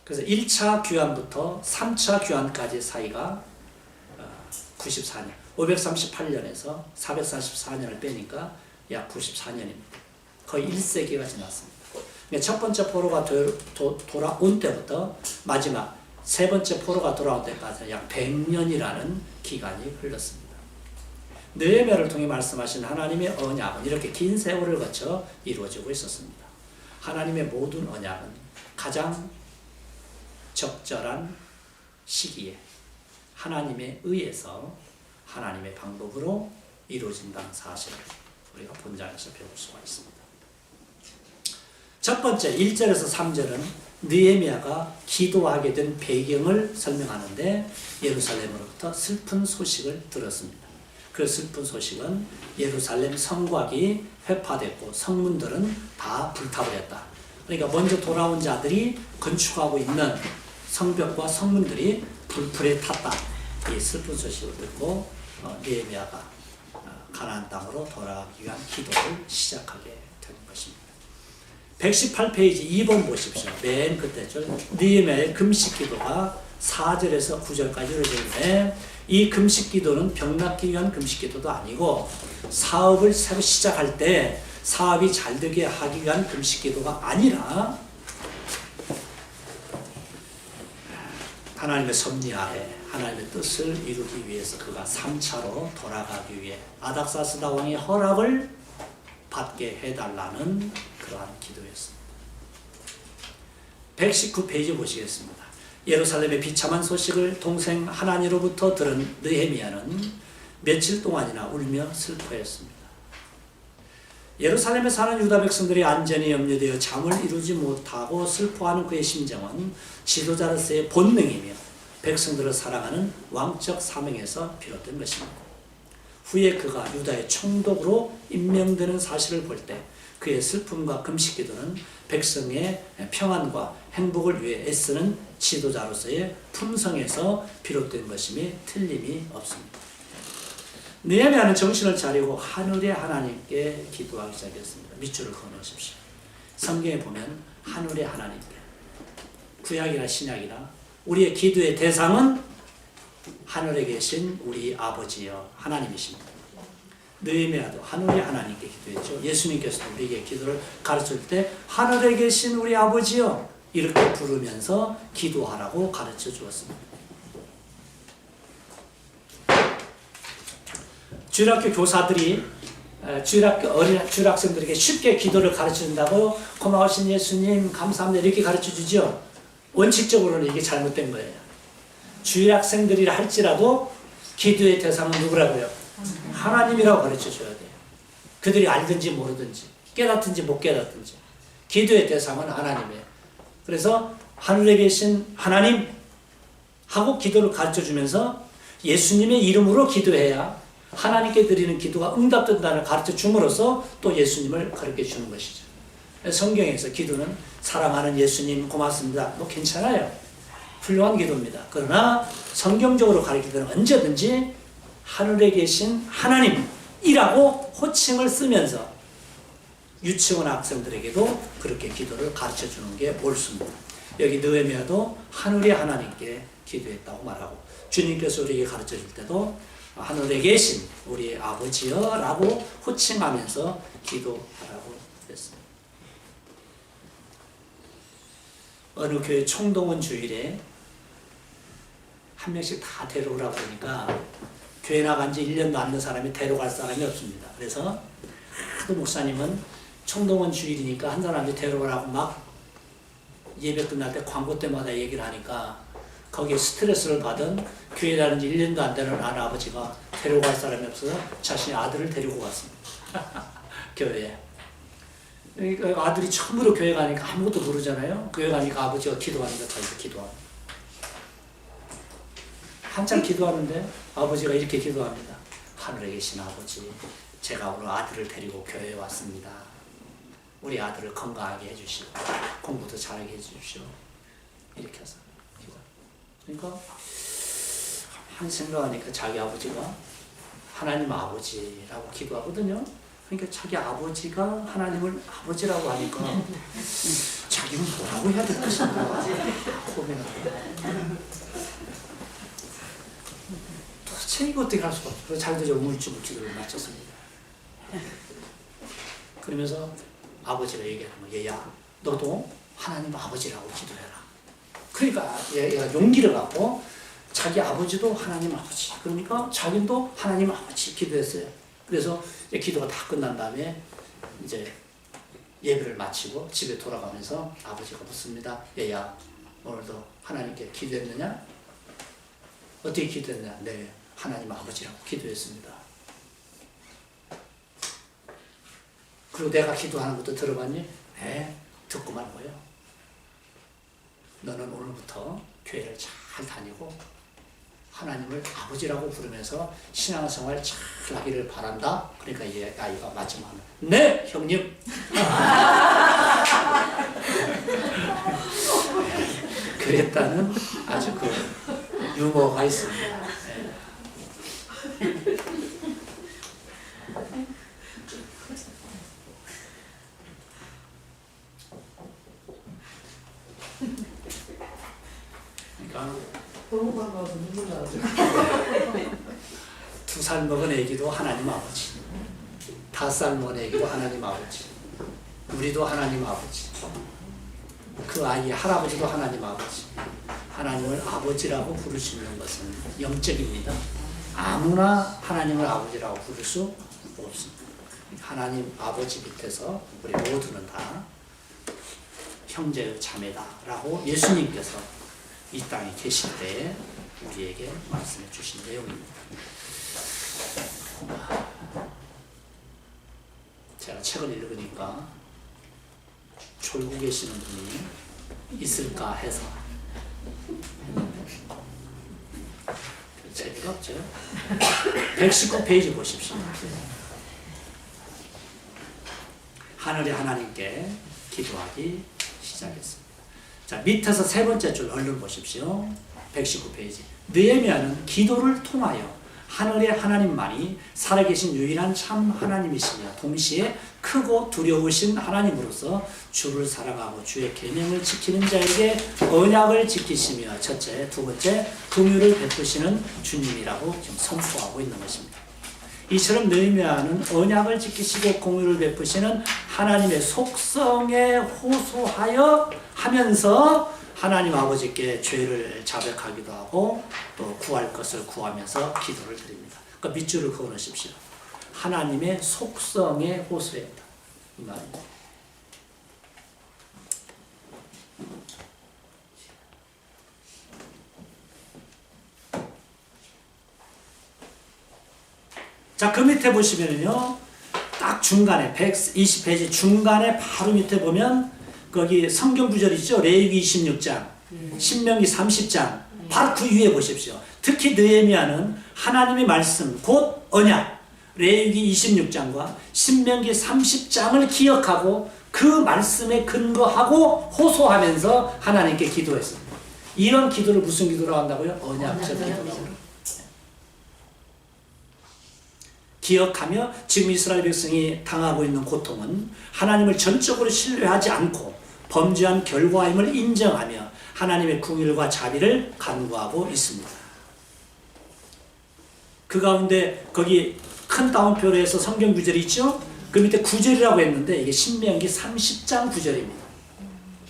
그래서 1차 귀환부터 3차 귀환까지 사이가 94년, 538년에서 444년을 빼니까 약 94년입니다. 거의 1세기가 지났습니다. 첫 번째 포로가 돌아온 때부터 마지막 세 번째 포로가 돌아올 때까지 약 100년이라는 기간이 흘렀습니다. 느헤미야를 통해 말씀하신 하나님의 언약은 이렇게 긴 세월을 거쳐 이루어지고 있었습니다. 하나님의 모든 언약은 가장 적절한 시기에 하나님에 의해서 하나님의 방법으로 이루어진다는 사실을 우리가 본장에서 배울 수가 있습니다. 첫 번째 1절에서 3절은 느헤미야가 기도하게 된 배경을 설명하는데 예루살렘으로부터 슬픈 소식을 들었습니다. 그 슬픈 소식은 예루살렘 성곽이 회파됐고 성문들은 다 불타버렸다. 그러니까 먼저 돌아온 자들이 건축하고 있는 성벽과 성문들이 불풀에 탔다. 이 슬픈 소식을 듣고 느헤미야가 가나안 땅으로 돌아가기 위한 기도를 시작하게 된 것입니다. 118페이지 2번 보십시오. 맨 끝에 줄 느헤미야의 금식 기도가 4절에서 9절까지 이루어지는데 이 금식 기도는 병낫기 위한 금식 기도도 아니고 사업을 새로 시작할 때 사업이 잘 되게 하기 위한 금식 기도가 아니라 하나님의 섭리 아래 하나님의 뜻을 이루기 위해서 그가 3차로 돌아가기 위해 아닥사스다 왕의 허락을 받게 해달라는 그러한 기도였습니다. 119페이지 보시겠습니다. 예루살렘의 비참한 소식을 동생 하나니로부터 들은 느헤미야는 며칠 동안이나 울며 슬퍼했습니다. 예루살렘에 사는 유다 백성들이 안전이 염려되어 잠을 이루지 못하고 슬퍼하는 그의 심정은 지도자로서의 본능이며 백성들을 사랑하는 왕적 사명에서 비롯된 것입니다. 후에 그가 유다의 총독으로 임명되는 사실을 볼 때 그의 슬픔과 금식 기도는 백성의 평안과 행복을 위해 애쓰는 지도자로서의 품성에서 비롯된 것임이 틀림이 없습니다. 느헤미야는 정신을 차리고 하늘의 하나님께 기도하기 시작했습니다. 밑줄을 그어놓으십시오. 성경에 보면 하늘의 하나님께, 구약이나 신약이나 우리의 기도의 대상은 하늘에 계신 우리 아버지여 하나님이십니다. 느헤미야도 하늘의 하나님께 기도했죠. 예수님께서도 우리에게 기도를 가르칠 때 하늘에 계신 우리 아버지여 이렇게 부르면서 기도하라고 가르쳐 주었습니다. 주일학교 교사들이 주일학생들에게 쉽게 기도를 가르쳐 준다고 고마우신 예수님 감사합니다 이렇게 가르쳐 주죠. 원칙적으로는 이게 잘못된 거예요. 주일학생들이라 할지라도 기도의 대상은 누구라고요? 하나님이라고 가르쳐 줘야 돼요. 그들이 알든지 모르든지 깨닫든지 못 깨닫든지 기도의 대상은 하나님이에요. 그래서 하늘에 계신 하나님 하고 기도를 가르쳐 주면서 예수님의 이름으로 기도해야 하나님께 드리는 기도가 응답된다는 가르쳐 줌으로써 또 예수님을 가르쳐 주는 것이죠. 성경에서 기도는 사랑하는 예수님 고맙습니다. 뭐 괜찮아요. 훌륭한 기도입니다. 그러나 성경적으로 가르칠 때는 언제든지 하늘에 계신 하나님이라고 호칭을 쓰면서 유치원 학생들에게도 그렇게 기도를 가르쳐 주는 게 옳습니다. 여기 느헤미야도 하늘의 하나님께 기도했다고 말하고 주님께서 우리에게 가르쳐 줄 때도 하늘에 계신 우리 아버지여 라고 호칭하면서 기도하라고 했습니다. 어느 교회 총동원 주일에 한 명씩 다 데려오라고 하니까 교회 나간 지 1년도 안 된 사람이 데려갈 사람이 없습니다. 그래서 하도 목사님은 총동원 주일이니까 한 사람이 데려오라고 막 예배 끝날 때 광고 때마다 얘기를 하니까 거기에 스트레스를 받은 교회 다닌 지 1년도 안 되는 아버지가 데려갈 사람이 없어서 자신의 아들을 데리고 갔습니다. 교회에. 그러니까 아들이 처음으로 교회 가니까 아무것도 모르잖아요. 교회 가니까 아버지가 기도하니까 자기도 기도합니다. 한참 기도하는데 아버지가 이렇게 기도합니다. 하늘에 계신 아버지, 제가 오늘 아들을 데리고 교회에 왔습니다. 우리 아들을 건강하게 해주시고 공부도 잘하게 해주십시오. 이렇게 해서 기도. 그러니까 한 생각하니까 자기 아버지가 하나님 아버지라고 기도하거든요. 그러니까 자기 아버지가 하나님을 아버지라고 하니까 자기는 뭐라고 해야 될 것인가 고민하고 도대체 이거 어떻게 할 수가 없어. 그래서 자기도 우물쭈물 기도를 마쳤습니다. 그러면서 아버지가 얘기하는 거예요. 얘야, 너도 하나님 아버지라고 기도해라. 그러니까 얘가 용기를 갖고 자기 아버지도 하나님 아버지, 그러니까 자기도 하나님 아버지 기도했어요. 그래서 이제 기도가 다 끝난 다음에 이제 예배를 마치고 집에 돌아가면서 아버지가 묻습니다. 얘야, 오늘도 하나님께 기도했느냐? 어떻게 기도했냐? 네, 하나님 아버지라고 기도했습니다. 그리고 내가 기도하는 것도 들어봤니? 네, 듣고 만 거예요. 너는 오늘부터 교회를 잘 다니고 하나님을 아버지라고 부르면서 신앙생활 잘 하기를 바란다. 그러니까 이 아이가 마지막에 네, 형님. 그랬다는 아주 그 유머가 있습니다. 너무 반가워서 눈물 나죠. 2살 먹은 애기도 하나님 아버지, 5살 먹은 애기도 하나님 아버지, 우리도 하나님 아버지, 그 아이의 할아버지도 하나님 아버지. 하나님을 아버지라고 부를 수 있는 것은 영적입니다. 아무나 하나님을 아버지라고 부를 수 없습니다. 하나님 아버지 밑에서 우리 모두는 다 형제 자매다라고 예수님께서 이 땅에 계실 때 우리에게 말씀해 주신 내용입니다. 제가 책을 읽으니까 졸고 계시는 분이 있을까 해서 재미가 없죠. 119페이지 보십시오. 하늘의 하나님께 기도하기 시작했습니다. 자, 밑에서 세 번째 줄 얼른 보십시오. 119페이지. 느헤미야는 기도를 통하여 하늘의 하나님만이 살아계신 유일한 참 하나님이시며 동시에 크고 두려우신 하나님으로서 주를 사랑하고 주의 계명을 지키는 자에게 언약을 지키시며 첫째, 두 번째, 긍휼을 베푸시는 주님이라고 지금 선포하고 있는 것입니다. 이처럼 느헤미야는 언약을 지키시고 긍휼을 베푸시는 하나님의 속성에 호소하여 하면서 하나님 아버지께 죄를 자백하기도 하고 또 구할 것을 구하면서 기도를 드립니다. 그러니까 밑줄을 그어 놓으십시오. 하나님의 속성에 호소했다. 이 말입니다. 자, 그 밑에 보시면요. 딱 중간에 120페이지 중간에 바로 밑에 보면 거기 성경 구절 있죠? 레위기 26장, 신명기 30장, 바로 그 위에 보십시오. 특히 느헤미야는 하나님의 말씀, 곧 언약, 레위기 26장과 신명기 30장을 기억하고 그 말씀에 근거하고 호소하면서 하나님께 기도했습니다. 이런 기도를 무슨 기도로 한다고요? 언약적 기도라고. 기억하며 지금 이스라엘 백성이 당하고 있는 고통은 하나님을 전적으로 신뢰하지 않고 범죄한 결과임을 인정하며 하나님의 긍휼과 자비를 간구하고 있습니다. 그 가운데 거기 큰 따옴표로 해서 성경 구절이 있죠? 그 밑에 구절이라고 했는데 이게 신명기 30장 구절입니다.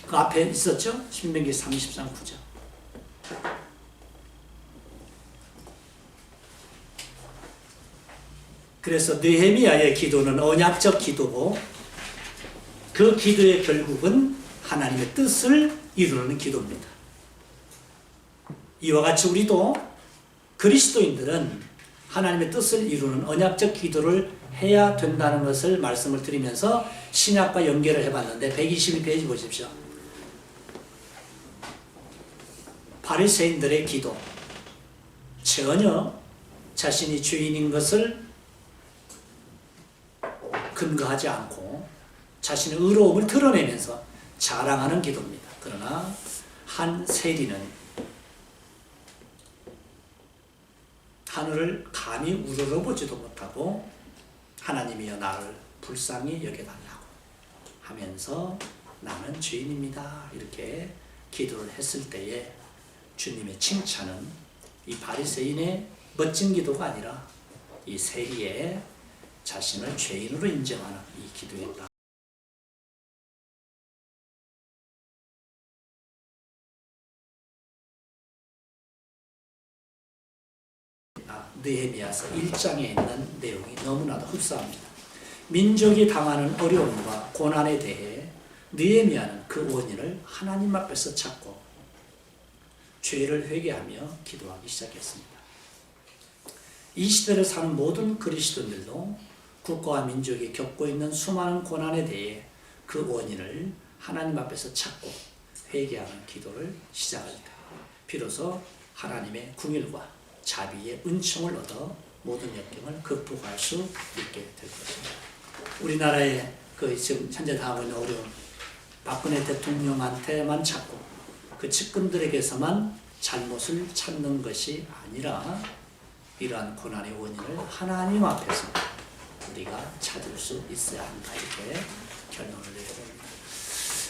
그 앞에 있었죠? 신명기 30장 구절. 그래서 느헤미야의 기도는 언약적 기도고 그 기도의 결국은 하나님의 뜻을 이루는 기도입니다. 이와 같이 우리도 그리스도인들은 하나님의 뜻을 이루는 언약적 기도를 해야 된다는 것을 말씀을 드리면서 신약과 연결을 해봤는데 122페이지 보십시오. 바리새인들의 기도, 전혀 자신이 죄인인 것을 근거하지 않고 자신의 의로움을 드러내면서 자랑하는 기도입니다. 그러나 한 세리는 하늘을 감히 우러러보지도 못하고 하나님이여 나를 불쌍히 여겨달라고 하면서 나는 죄인입니다. 이렇게 기도를 했을 때에 주님의 칭찬은 이 바리새인의 멋진 기도가 아니라 이 세리의 자신을 죄인으로 인정하는 이 기도였다. 느헤미야서 1장에 있는 내용이 너무나도 흡사합니다. 민족이 당하는 어려움과 고난에 대해 느헤미야는 그 원인을 하나님 앞에서 찾고 죄를 회개하며 기도하기 시작했습니다. 이 시대를 사는 모든 그리스도인들도 국가와 민족이 겪고 있는 수많은 고난에 대해 그 원인을 하나님 앞에서 찾고 회개하는 기도를 시작할 때 비로소 하나님의 궁일과 자비의 은총을 얻어 모든 역경을 극복할 수 있게 될 것입니다. 우리나라의 그 지금 현재 당하고 있는 어려움, 박근혜 대통령한테만 찾고 그 측근들에게서만 잘못을 찾는 것이 아니라 이러한 고난의 원인을 하나님 앞에서 우리가 찾을 수 있어야 한다. 이렇게 결론을 내려봅니다.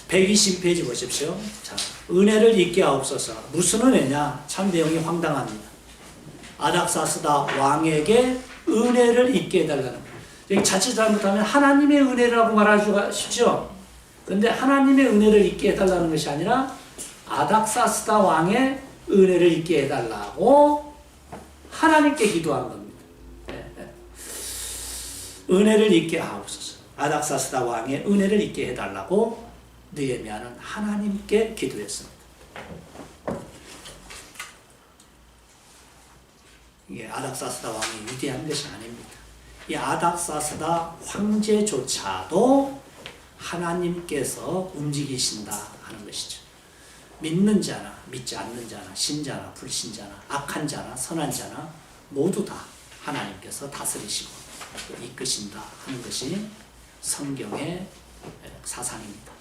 120페이지 보십시오. 자, 은혜를 잊게 하옵소서. 무슨 은혜냐? 참 내용이 황당합니다. 아닥사스다 왕에게 은혜를 잊게 해달라는 거예요. 여기 자칫 잘못하면 하나님의 은혜라고 말하기가 쉽죠. 그런데 하나님의 은혜를 잊게 해달라는 것이 아니라 아닥사스다 왕의 은혜를 잊게 해달라고 하나님께 기도한 겁니다. 은혜를 잊게 하옵소서. 아닥사스다 왕의 은혜를 잊게 해달라고 느헤미야는 하나님께 기도했습니다. 이게 아닥사스다 왕이 위대한 것이 아닙니다. 이 아닥사스다 황제조차도 하나님께서 움직이신다 하는 것이죠. 믿는 자나 믿지 않는 자나 신자나 불신자나 악한 자나 선한 자나 모두 다 하나님께서 다스리시고 이끄신다 하는 것이 성경의 사상입니다.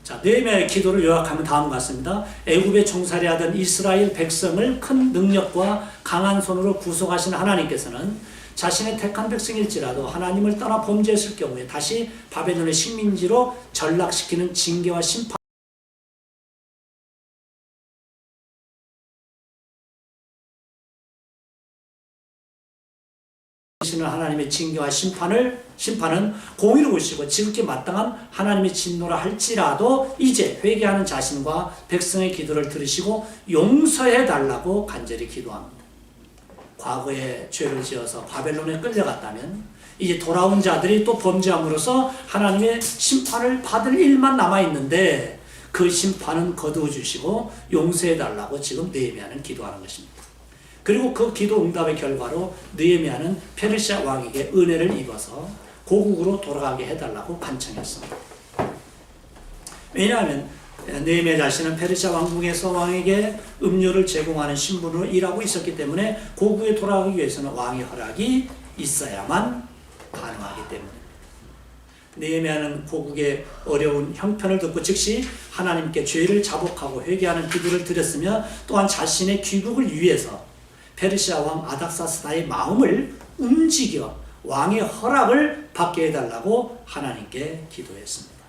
자, 느헤미야의 기도를 요약하면 다음과 같습니다. 애굽에 종살이하던 이스라엘 백성을 큰 능력과 강한 손으로 구속하신 하나님께서는 자신의 택한 백성일지라도 하나님을 떠나 범죄했을 경우에 다시 바벨론의 식민지로 전락시키는 징계와 심판 하나님의 징계와 심판은 공의로 보시고 지극히 마땅한 하나님의 진노라 할지라도 이제 회개하는 자신과 백성의 기도를 들으시고 용서해 달라고 간절히 기도합니다. 과거에 죄를 지어서 바벨론에 끌려갔다면 이제 돌아온 자들이 또 범죄함으로써 하나님의 심판을 받을 일만 남아있는데 그 심판은 거두어주시고 용서해 달라고 지금 느헤미야는 기도하는 것입니다. 그리고 그 기도 응답의 결과로 느헤미야는 페르시아 왕에게 은혜를 입어서 고국으로 돌아가게 해달라고 간청했습니다. 왜냐하면 느헤미야 자신은 페르시아 왕궁에서 왕에게 음료를 제공하는 신분으로 일하고 있었기 때문에 고국에 돌아가기 위해서는 왕의 허락이 있어야만 가능하기 때문에 느헤미야는 고국의 어려운 형편을 듣고 즉시 하나님께 죄를 자복하고 회개하는 기도를 드렸으며 또한 자신의 귀국을 위해서 페르시아 왕 아닥사스다의 마음을 움직여 왕의 허락을 받게 해달라고 하나님께 기도했습니다.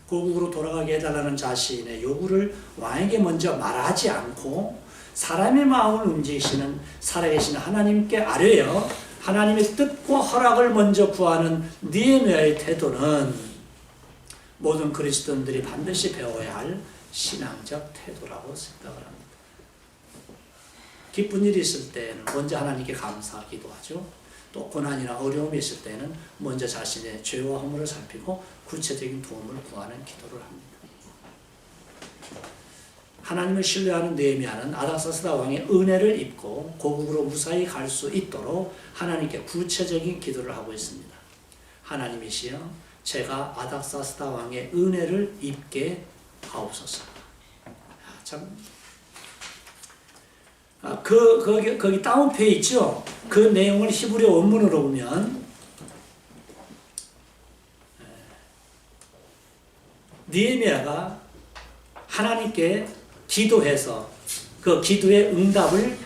고국으로 돌아가게 해달라는 자신의 요구를 왕에게 먼저 말하지 않고 사람의 마음을 움직이시는 살아계신 하나님께 아뢰어 하나님의 뜻과 허락을 먼저 구하는 느헤미야의 태도는 모든 그리스도인들이 반드시 배워야 할 신앙적 태도라고 생각을 합니다. 기쁜 일이 있을 때는 먼저 하나님께 감사하기도 하죠. 또 고난이나 어려움이 있을 때는 먼저 자신의 죄와 허물을 살피고 구체적인 도움을 구하는 기도를 합니다. 하나님을 신뢰하는 느헤미야는 아닥사스다 왕의 은혜를 입고 고국으로 무사히 갈 수 있도록 하나님께 구체적인 기도를 하고 있습니다. 하나님이시여 제가 아닥사스다 왕의 은혜를 입게 하옵소서. 참 거기 다운표에 있죠. 그 내용을 히브리어 원문으로 보면 느헤미야가 하나님께 기도해서 그 기도의 응답을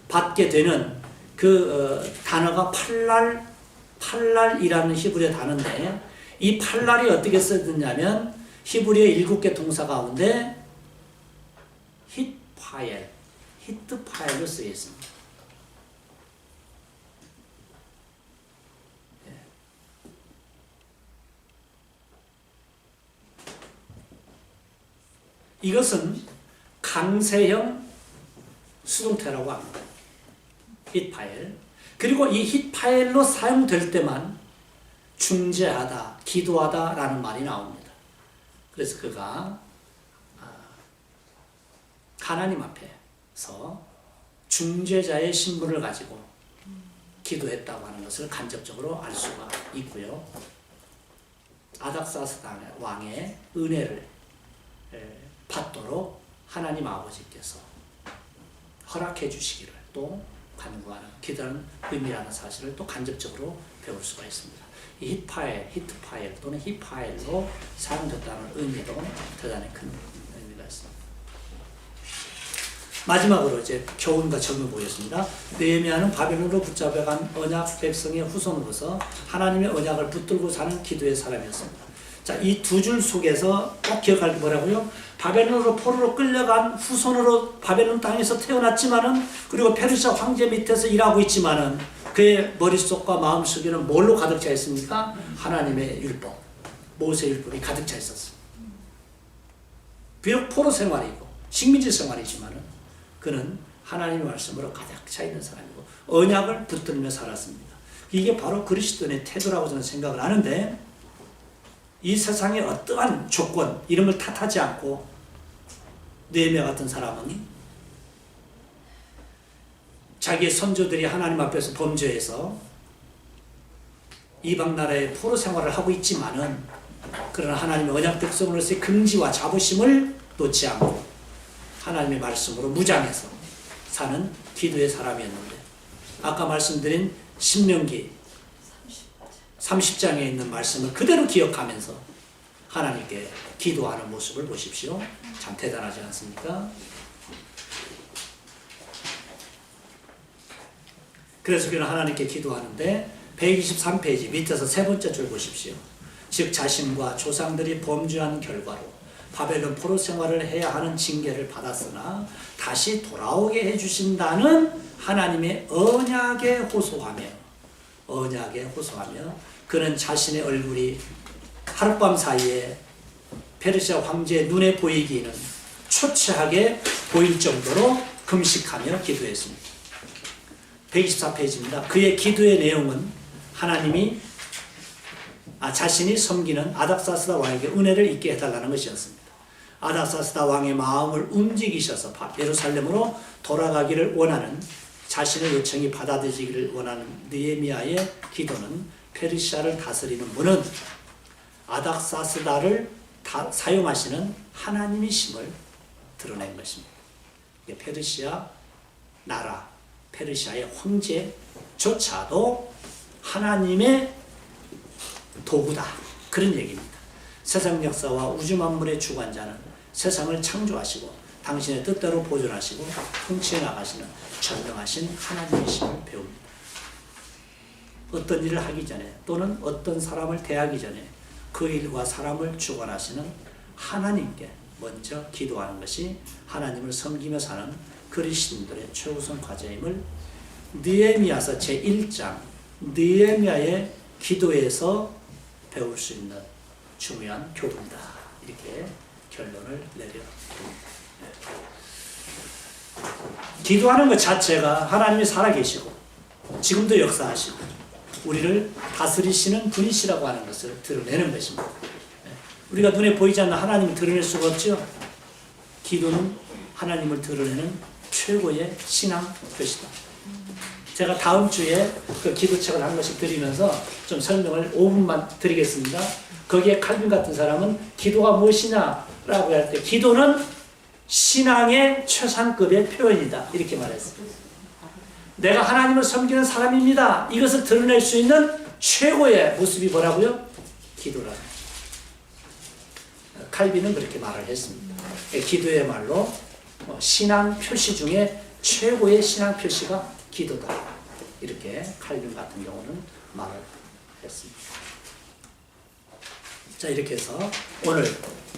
받게 되는 그 단어가 팔랄이라는 히브리어 단어인데 이 팔랄이 어떻게 쓰였냐면 히브리어 7개 동사 가운데 히트파엘로 쓰여 있습니다. 이것은 강세형 수동태라고 합니다. hit파엘. 그리고 이 hit파엘로 사용될 때만 중재하다, 기도하다 라는 말이 나옵니다. 그래서 그가 하나님 앞에서 중재자의 신분을 가지고 기도했다고 하는 것을 간접적으로 알 수가 있고요. 아닥사스다 왕의 은혜를 받도록 하나님 아버지께서 허락해 주시기를 또 간구하는 기도하는 의미라는 사실을 또 간접적으로 배울 수가 있습니다. 이 히트파엘 또는 히파엘로 사용됐다는 의미도 대단히 큰 의미가 있습니다. 마지막으로 이제 교훈과 점을 보겠습니다. 느헤미야는 바벨론으로 붙잡혀간 언약 백성의 후손으로서 하나님의 언약을 붙들고 사는 기도의 사람이었습니다. 자, 이 두 줄 속에서 꼭 기억할 게 뭐라고요? 바벨론으로 포로로 끌려간 후손으로 바벨론 땅에서 태어났지만은 그리고 페르시아 황제 밑에서 일하고 있지만은 그의 머릿속과 마음속에는 뭘로 가득 차 있습니까? 하나님의 율법, 모세 율법이 가득 차 있었습니다. 비록 포로 생활이고 식민지 생활이지만은 그는 하나님의 말씀으로 가득 차 있는 사람이고 언약을 붙들며 살았습니다. 이게 바로 그리스도인의 태도라고 저는 생각을 하는데 이 세상의 어떠한 조건 이런 걸 탓하지 않고 느헤미야 같은 사람은 자기의 선조들이 하나님 앞에서 범죄해서 이방 나라의 포로 생활을 하고 있지만은 그러나 하나님의 언약 백성으로서의 긍지와 자부심을 놓지 않고 하나님의 말씀으로 무장해서 사는 기도의 사람이었는데 아까 말씀드린 신명기 30장에 있는 말씀을 그대로 기억하면서 하나님께 기도하는 모습을 보십시오. 참 대단하지 않습니까? 그래서 그는 하나님께 기도하는데 123페이지 밑에서 세 번째 줄 보십시오. 즉 자신과 조상들이 범죄한 결과로 바벨론 포로 생활을 해야 하는 징계를 받았으나 다시 돌아오게 해주신다는 하나님의 언약에 호소하며 그는 자신의 얼굴이 하룻밤 사이에 페르시아 황제의 눈에 보이기는 초췌하게 보일 정도로 금식하며 기도했습니다. 124페이지입니다. 그의 기도의 내용은 하나님이 자신이 섬기는 아닥사스다 왕에게 은혜를 있게 해달라는 것이었습니다. 아닥사스다 왕의 마음을 움직이셔서 예루살렘으로 돌아가기를 원하는 자신의 요청이 받아들이기를 원하는 느헤미야의 기도는 페르시아를 다스리는 분은 아닥사스다를 사용하시는 하나님이심을 드러낸 것입니다. 페르시아 나라, 페르시아의 황제조차도 하나님의 도구다. 그런 얘기입니다. 세상 역사와 우주 만물의 주관자는 세상을 창조하시고 당신의 뜻대로 보존하시고 통치해 나가시는 전능하신 하나님이심을 배웁니다. 어떤 일을 하기 전에 또는 어떤 사람을 대하기 전에 그 일과 사람을 주관하시는 하나님께 먼저 기도하는 것이 하나님을 섬기며 사는 그리스도인들의 최우선 과제임을 느헤미야서 제1장 느헤미야의 기도에서 배울 수 있는 중요한 교훈이다. 이렇게 결론을 내려. 기도하는 것 자체가 하나님이 살아계시고 지금도 역사하시고 우리를 다스리시는 분이시라고 하는 것을 드러내는 것입니다. 우리가 눈에 보이지 않는 하나님을 드러낼 수가 없죠. 기도는 하나님을 드러내는 최고의 신앙 표시다. 제가 다음 주에 그 기도책을 한 것씩 드리면서 좀 설명을 5분만 드리겠습니다. 거기에 칼빈 같은 사람은 기도가 무엇이냐라고 할 때 기도는 신앙의 최상급의 표현이다. 이렇게 말했어요. 내가 하나님을 섬기는 사람입니다. 이것을 드러낼 수 있는 최고의 모습이 뭐라고요? 기도라. 칼빈은 그렇게 말을 했습니다. 기도야말로 신앙 표시 중에 최고의 신앙 표시가 기도다. 이렇게 칼빈 같은 경우는 말을 했습니다. 자, 이렇게 해서 오늘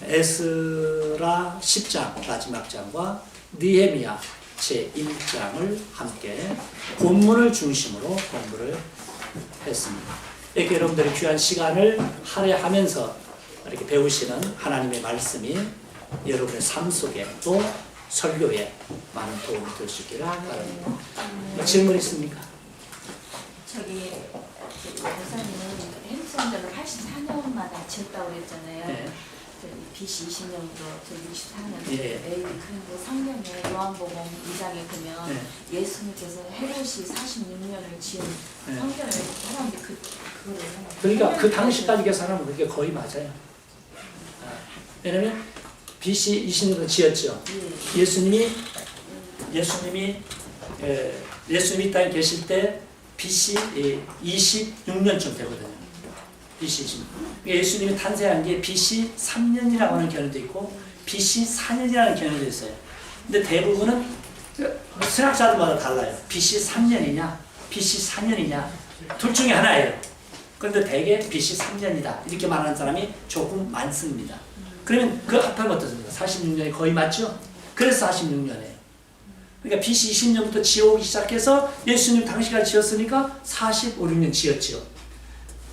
에스라 10장 마지막 장과 느헤미야 제1장을 함께 본문을 중심으로 공부를 했습니다. 이렇게 여러분들이 귀한 시간을 할애하면서 이렇게 배우시는 하나님의 말씀이 여러분의 삶 속에 또 설교에 많은 도움이 될 수 있기를 바랍니다. 질문 있습니까? 저기 목사님은 헬스원전을 84년마다 지었다고 그랬잖아요. 네. BC 20년부터 64년. 예. 그런데 성경에 요한복음 2장에 보면 네. 예수님께서 헤롯이 46년을 지은 네. 성경을 사람들이 그거를 그러니까 그 당시까지 계산하면 그게 거의 맞아요. 왜냐면 BC 20년도 지었죠. 예수님이 이 땅에 계실 때 BC 26년쯤 되거든요. BC 20년. 예수님이 탄생한 게 BC 3년이라고 하는 견해도 있고 BC 4년이라는 견해도 있어요. 근데 대부분은 신학자들마다 달라요. BC 3년이냐, BC 4년이냐 둘 중에 하나예요. 그런데 대개 BC 3년이다 이렇게 말하는 사람이 조금 많습니다. 그러면 그 합하면 어떻습니까? 46년이 거의 맞죠? 그래서 46년이에요. 그러니까 BC 20년부터 지어오기 시작해서 예수님 당시까지 지었으니까 45, 6년 지었죠.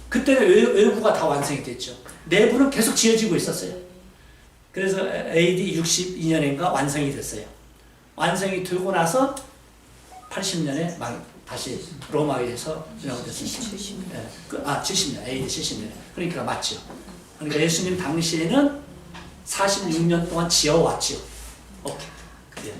그때는 외부가 다 완성이 됐죠. 내부는 계속 지어지고 있었어요. 그래서 AD 62년인가 완성이 됐어요. 완성이 되고 나서 80년에 다시 로마에서 진행됐습니다. 70년, AD 70년. 그러니까 맞죠. 그러니까 예수님 당시에는 46년 동안 지어왔죠. 오케이.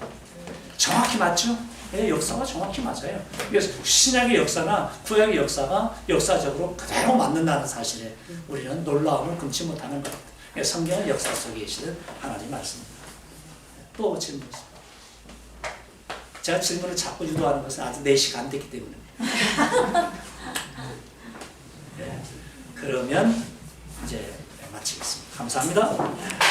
정확히 맞죠? 네, 역사가 정확히 맞아요. 그래서 신약의 역사나 구약의 역사가 역사적으로 그대로 맞는다는 사실에 우리는 놀라움을 금치 못하는 것 같아요. 성경은 역사 속에 계시는 하나님 말씀입니다. 또 질문 있습니다. 제가 질문을 자꾸 유도하는 것은 아직 4시가 안 됐기 때문에. 네, 그러면 이제 마치겠습니다. 감사합니다.